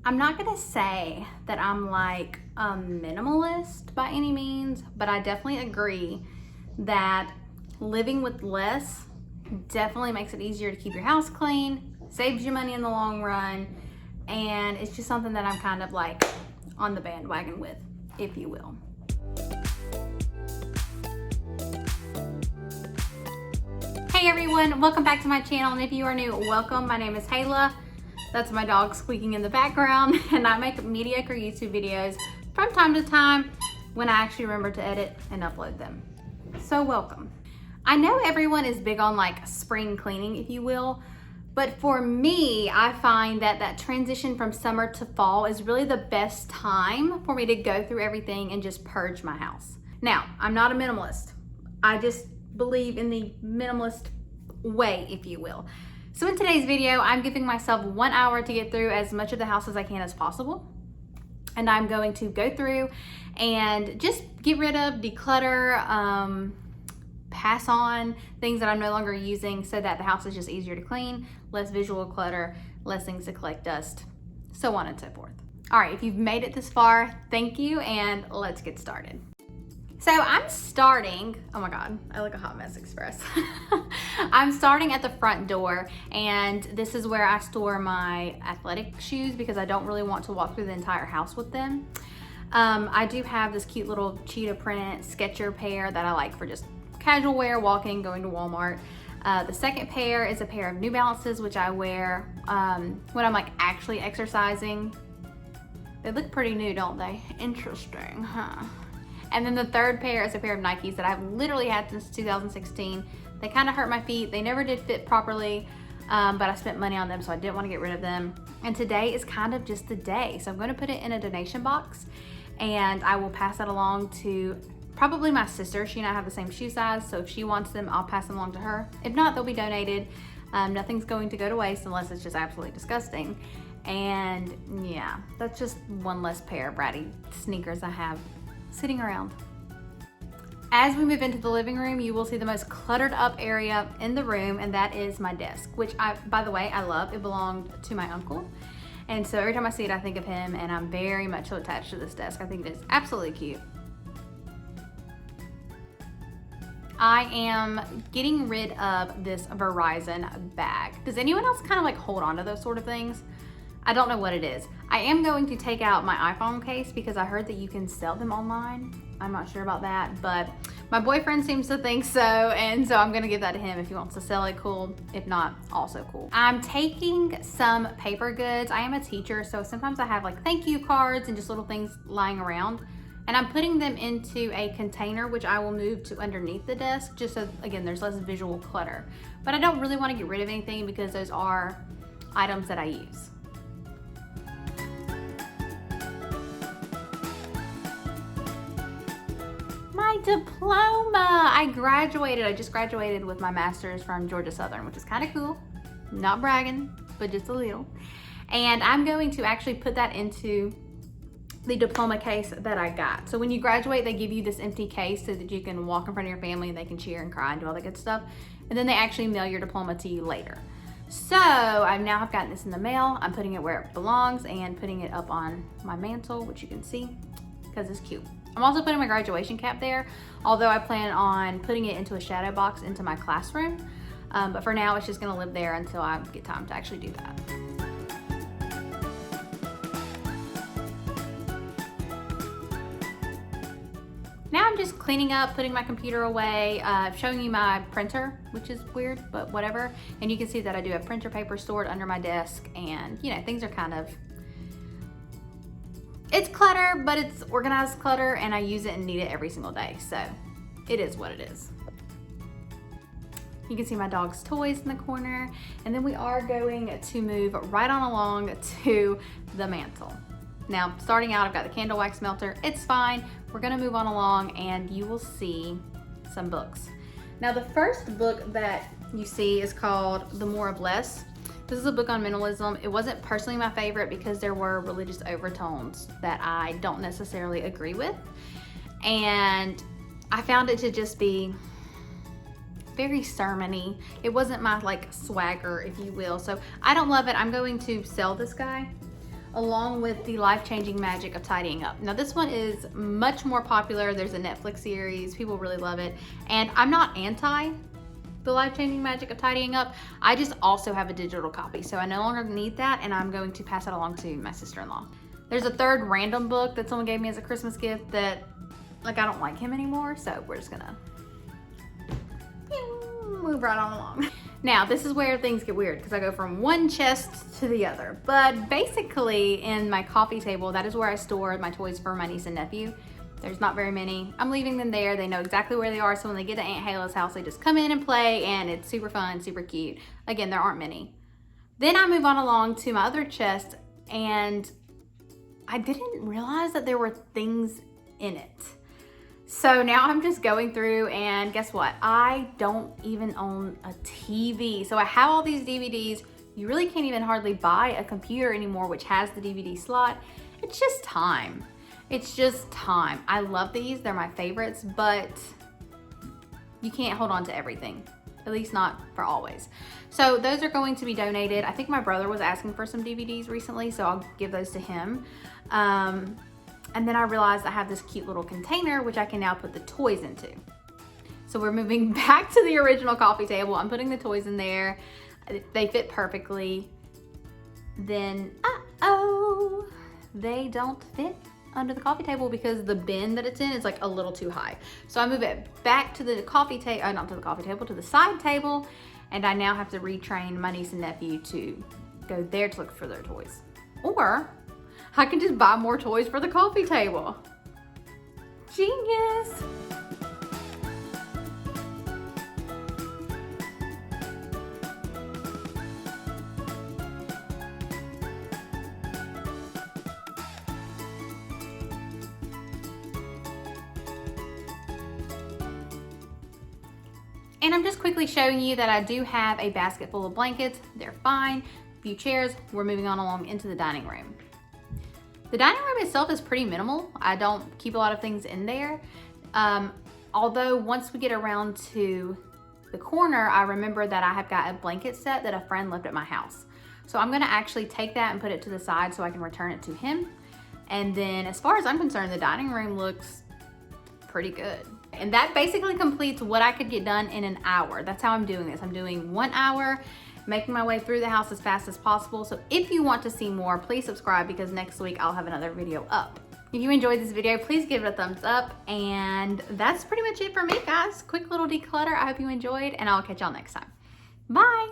I'm not gonna say that I'm like a minimalist by any means, but I definitely agree that living with less definitely makes it easier to keep your house clean, saves you money in the long run, and it's just something that I'm kind of like on the bandwagon with, if you will. Hey everyone, welcome back to my channel, and if you are new, welcome. My name is Hayla. That's my dog squeaking in the background, and I make mediocre YouTube videos from time to time when I actually remember to edit and upload them. So welcome. I know everyone is big on like spring cleaning, if you will, but for me, I find that that transition from summer to fall is really the best time for me to go through everything and just purge my house. Now, I'm not a minimalist. I just believe in the minimalist way, if you will. So in today's video, I'm giving myself 1 hour to get through as much of the house as I can as possible. And I'm going to go through and just get rid of, declutter, pass on things that I'm no longer using so that the house is just easier to clean, less visual clutter, less things to collect dust, so on and so forth. All right, if you've made it this far, thank you, and let's get started. So I'm starting, oh my God, I look a hot mess express. I'm starting at the front door, and this is where I store my athletic shoes because I don't really want to walk through the entire house with them. I do have this cute little cheetah print Sketcher pair that I like for just casual wear, walking, going to Walmart. The second pair is a pair of New Balances, which I wear when I'm like actually exercising. They look pretty new, don't they? Interesting, huh? And then the third pair is a pair of Nikes that I've literally had since 2016. They kind of hurt my feet. They never did fit properly, but I spent money on them, so I didn't want to get rid of them. And today is kind of just the day. So I'm going to put it in a donation box, and I will pass that along to probably my sister. She and I have the same shoe size, so if she wants them, I'll pass them along to her. If not, they'll be donated. Nothing's going to go to waste unless it's just absolutely disgusting. And yeah, that's just one less pair of ratty sneakers I have sitting around. As we move into the living room, you will see the most cluttered up area in the room, and that is my desk, which by the way, I love. It belonged to my uncle. And so every time I see it, I think of him, and I'm very much so attached to this desk. I think it is absolutely cute. I am getting rid of this Verizon bag. Does anyone else kind of like hold on to those sort of things? I don't know what it is. I am going to take out my iPhone case because I heard that you can sell them online. I'm not sure about that, but my boyfriend seems to think so, and so I'm gonna give that to him. If he wants to sell it, cool. If not, also cool. I'm taking some paper goods. I am a teacher, so sometimes I have like thank you cards and just little things lying around, and I'm putting them into a container, which I will move to underneath the desk, just so, again, there's less visual clutter. But I don't really wanna get rid of anything because those are items that I use. My diploma! I just graduated with my master's from Georgia Southern, which is kind of cool. Not bragging, but just a little. And I'm going to actually put that into the diploma case that I got. So when you graduate, they give you this empty case so that you can walk in front of your family and they can cheer and cry and do all that good stuff. And then they actually mail your diploma to you later. So I now have gotten this in the mail. I'm putting it where it belongs and putting it up on my mantle, which you can see because it's cute. I'm also putting my graduation cap there, although I plan on putting it into a shadow box into my classroom. But for now, it's just gonna live there until I get time to actually do that. Now I'm just cleaning up, putting my computer away, showing you my printer, which is weird, but whatever. And you can see that I do have printer paper stored under my desk, and you know, things are kind of, it's clutter, but it's organized clutter, and I use it and need it every single day. So it is what it is. You can see my dog's toys in the corner, and then we are going to move right on along to the mantle. Now, starting out, I've got the candle wax melter. It's fine. We're gonna move on along, and you will see some books. Now, the first book that you see is called The More of Less. This is a book on minimalism. It wasn't personally my favorite because there were religious overtones that I don't necessarily agree with. And I found it to just be very sermon-y. It wasn't my like swagger, if you will. So I don't love it. I'm going to sell this guy. along with the life-changing magic of tidying up. Now this one is much more popular. There's a Netflix series, people really love it. And I'm not anti the life-changing magic of tidying up. I just also have a digital copy, so I no longer need that, and I'm going to pass it along to my sister-in-law. There's a third random book that someone gave me as a Christmas gift that, like, I don't like him anymore, so we're just gonna move right on along. Now, this is where things get weird because I go from one chest to the other. But basically, in my coffee table, that is where I store my toys for my niece and nephew. There's not very many. I'm leaving them there. They know exactly where they are, so when they get to Aunt Haley's house, they just come in and play, and it's super fun, super cute. Again, there aren't many. Then I move on along to my other chest, and I didn't realize that there were things in it. So now I'm just going through, and guess what? I don't even own a TV. So I have all these DVDs. You really can't even hardly buy a computer anymore, which has the DVD slot. It's just time. It's just time. I love these, they're my favorites, but you can't hold on to everything, at least not for always. So those are going to be donated. I think my brother was asking for some DVDs recently, so I'll give those to him. And then I realized I have this cute little container, which I can now put the toys into. So we're moving back to the original coffee table. I'm putting the toys in there. They fit perfectly. Then, uh-oh, they don't fit under the coffee table because the bin that it's in is like a little too high. So I move it back to the coffee table, not to the coffee table, to the side table, and I now have to retrain my niece and nephew to go there to look for their toys. Or I can just buy more toys for the coffee table. Genius! And I'm just quickly showing you that I do have a basket full of blankets. They're fine. A few chairs. We're moving on along into the dining room. The dining room itself is pretty minimal. I don't keep a lot of things in there. Although once we get around to the corner, I remember that I have got a blanket set that a friend left at my house. So I'm gonna actually take that and put it to the side so I can return it to him. And then as far as I'm concerned, the dining room looks pretty good. And that basically completes what I could get done in an hour. That's how I'm doing this. I'm doing 1 hour, making my way through the house as fast as possible. So if you want to see more, please subscribe because next week I'll have another video up. If you enjoyed this video, please give it a thumbs up. And that's pretty much it for me, guys. Quick little declutter. I hope you enjoyed, and I'll catch y'all next time. Bye.